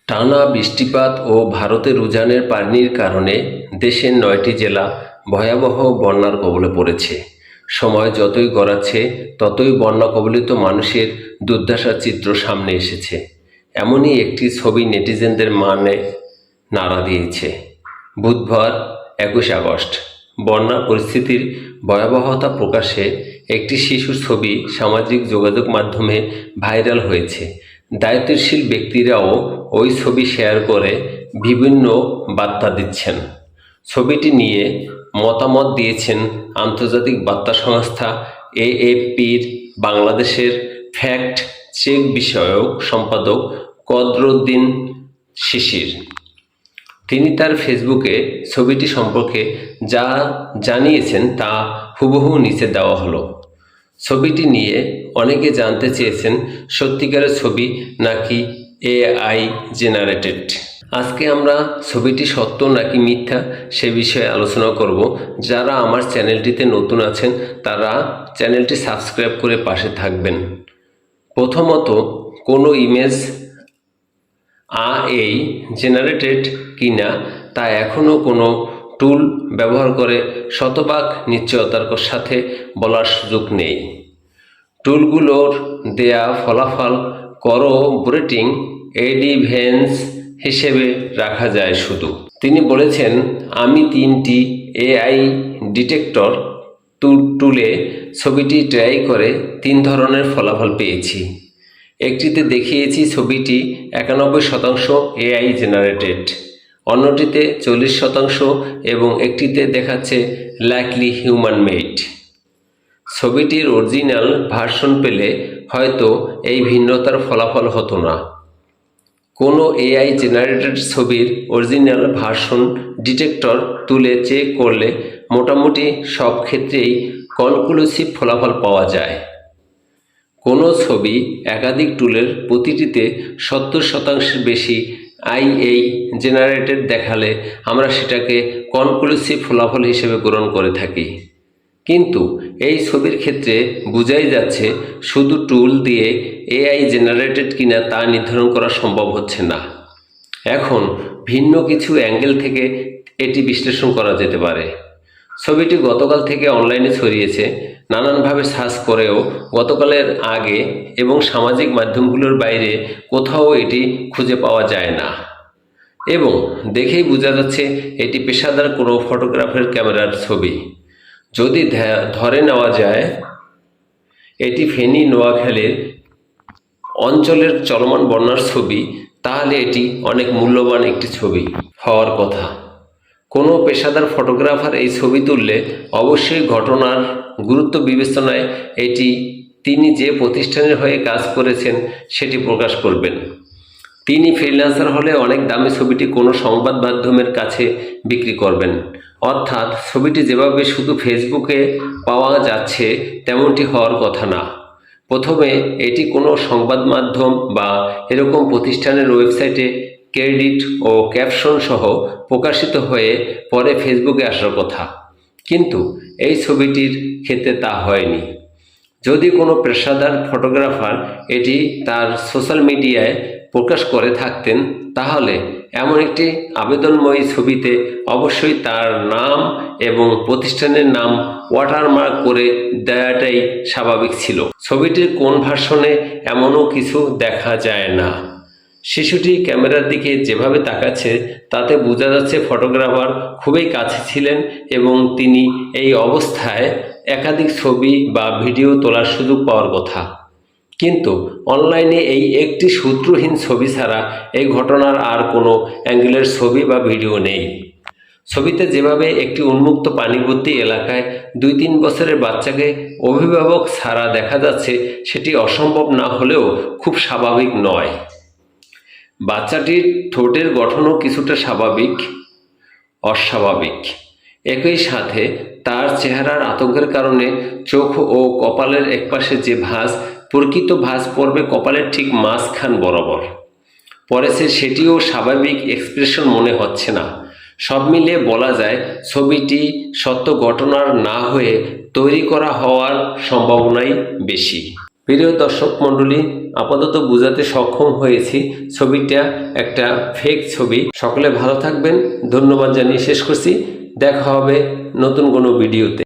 টানা বৃষ্টিপাত ও ভারতের উজানের পানির কারণে দেশের ৯টি জেলা ভয়াবহ বন্যার কবলে পড়েছে। সময় যতই গড়াচ্ছে ততই বন্যা কবলিত মানুষের দুর্দশার চিত্র সামনে এসেছে। এমনই একটি ছবি নেটিজেনদের মানে নাড়া দিয়েছে। বুধবার ২১ আগস্ট বন্যার পরিস্থিতির ভয়াবহতা প্রকাশে একটি শিশুর ছবি সামাজিক যোগাযোগ মাধ্যমে ভাইরাল হয়েছে। দায়িত্বশীল ব্যক্তিরাও ওই ছবি শেয়ার করে বিভিন্ন বার্তা দিচ্ছেন। ছবিটি নিয়ে মতামত দিয়েছেন আন্তর্জাতিক বার্তা সংস্থা এএফপির বাংলাদেশের ফ্যাক্ট চেক বিষয়ক সম্পাদক কদরুদ্দিন শিশির। তিনি তার ফেসবুকে ছবিটি সম্পর্কে যা জানিয়েছেন তা হুবহু নিচে দেওয়া হলো। ছবিটি নিয়ে অনেকে জানতে চেয়েছেন সত্যিকারের ছবি নাকি এআই জেনারেটেড। আজকে আমরা ছবিটি সত্য নাকি মিথ্যা সে বিষয়ে আলোচনা করব। যারা আমার চ্যানেলটিতে নতুন আছেন তারা চ্যানেলটি সাবস্ক্রাইব করে পাশে থাকবেন। প্রথমত, কোনো ইমেজ এই জেনারেটেড কিনা তা এখনও কোনো টুল ব্যবহার করে শতভাগ নিশ্চয়তার সাথে বলার সুযোগ নেই। টুলগুলোর দেয়া ফলাফল করবোরেটিং এভিডেন্স হিসেবে রাখা যায় শুধু। তিনি বলেছেন, আমি 3টি এআই ডিটেক্টর টুলে ছবিটি ট্রাই করে 3 ধরনের ফলাফল পেয়েছি। একটিতে দেখিয়েছি ছবিটি 91% এআই জেনারেটেড, অন্যটিতে 40% এবং একটিতে দেখাচ্ছে লাইকলি হিউম্যান মেড। ছবিটির অরিজিনাল ভার্সন পেলে হয়তো এই ভিন্নতার ফলাফল হতো না। কোনো এআই জেনারেটেড ছবির অরিজিনাল ভার্সন ডিটেক্টর তুলে চেক করলে মোটামুটি সব ক্ষেত্রেই কনক্লুসিভ ফলাফল পাওয়া যায়। কোনো ছবি একাধিক টুলের প্রতিটিতে 70% বেশি আইএই জেনারেটেড দেখালে আমরা সেটাকে কনক্লুসিভ ফলাফল হিসেবে গ্রহণ করে থাকি। কিন্তু এই ছবির ক্ষেত্রে বোঝাই যাচ্ছে শুধু টুল দিয়ে এআই জেনারেটেড কিনা তা নির্ধারণ করা সম্ভব হচ্ছে না। এখন ভিন্ন কিছু অ্যাঙ্গেল থেকে এটি বিশ্লেষণ করা যেতে পারে। ছবিটি গতকাল থেকে অনলাইনে ছড়িয়েছে। নানানভাবে সার্চ করেও গতকালের আগে এবং সামাজিক মাধ্যমগুলোর বাইরে কোথাও এটি খুঁজে পাওয়া যায় না এবং দেখেই বোঝা যাচ্ছে এটি পেশাদার কোনো ফটোগ্রাফের ক্যামেরার ছবি। যদি ধরে নেওয়া যায় এটি ফেনী নোয়াখালীর অঞ্চলের চলমান বন্যার ছবি, তাহলে এটি অনেক মূল্যবান একটি ছবি হওয়ার কথা। কোনো পেশাদার ফটোগ্রাফার এই ছবি তুললে অবশ্যই ঘটনার গুরুত্ব বিবেচনায় এটি তিনি যে প্রতিষ্ঠানের হয়ে কাজ করেছেন সেটি প্রকাশ করবেন। তিনি ফ্রিল্যান্সার হলে অনেক দামি ছবিটি কোনো সংবাদ মাধ্যমের কাছে বিক্রি করবেন। অর্থাৎ ছবিটি যেভাবে শুধু ফেসবুকে পাওয়া যাচ্ছে তেমনটি হওয়ার কথা না। প্রথমে এটি কোনো সংবাদ মাধ্যম বা এরকম প্রতিষ্ঠানের ওয়েবসাইটে ক্রেডিট ও ক্যাপশন সহ প্রকাশিত হয়ে পরে ফেসবুকে আসার কথা, কিন্তু এই ছবিটির ক্ষেত্রে তা হয়নি। যদি কোনো পেশাদার ফটোগ্রাফার এটি তার সোশ্যাল মিডিয়ায় প্রকাশ করে থাকতেন তাহলে এমন একটি আবেদনময়ী ছবিতে অবশ্যই তার নাম এবং প্রতিষ্ঠানের নাম ওয়াটারমার্ক করে দেওয়াটাই স্বাভাবিক ছিল। ছবিটির কোন ভার্সনে এমনও কিছু দেখা যায় না। শিশুটি ক্যামেরার দিকে যেভাবে তাকাচ্ছে তাতে বোঝা যাচ্ছে ফটোগ্রাফার খুবই কাছে ছিলেন এবং তিনি এই অবস্থায় একাধিক ছবি বা ভিডিও তোলার সুযোগ পাওয়ার কথা। কিন্তু অনলাইনে এই একটি সূত্রহীন ছবি ছাড়া এই ঘটনার আর কোনো অ্যাঙ্গেলের ছবি বা ভিডিও নেই। ছবিতে যেভাবে একটি উন্মুক্ত পানিভর্তি এলাকায় 2-3 বছরের বাচ্চাকে অভিভাবক ছাড়া দেখা যাচ্ছে সেটি অসম্ভব না হলেও খুব স্বাভাবিক নয়। বাচ্চাটির ঠোঁটের গঠনও কিছুটা অস্বাভাবিক। একই সাথে তার চেহারার আতঙ্কের কারণে চোখ ও কপালের একপাশে যে ভাঁজ, প্রকৃত ভাঁজ পড়বে কপালের ঠিক মাঝখান বরাবর পড়েছে, সেটিও স্বাভাবিক এক্সপ্রেশন মনে হচ্ছে না। সব মিলিয়ে বলা যায় ছবিটি সত্য ঘটনার না হয়ে তৈরি করা হওয়ার সম্ভাবনাই বেশি। প্রিয় দর্শক মণ্ডলী, আপাতত বোঝাতে সক্ষম হয়েছি ছবিটা একটা ফেক ছবি। সকলে ভালো থাকবেন, ধন্যবাদ জানিয়ে শেষ করছি। দেখা হবে নতুন কোনো ভিডিওতে।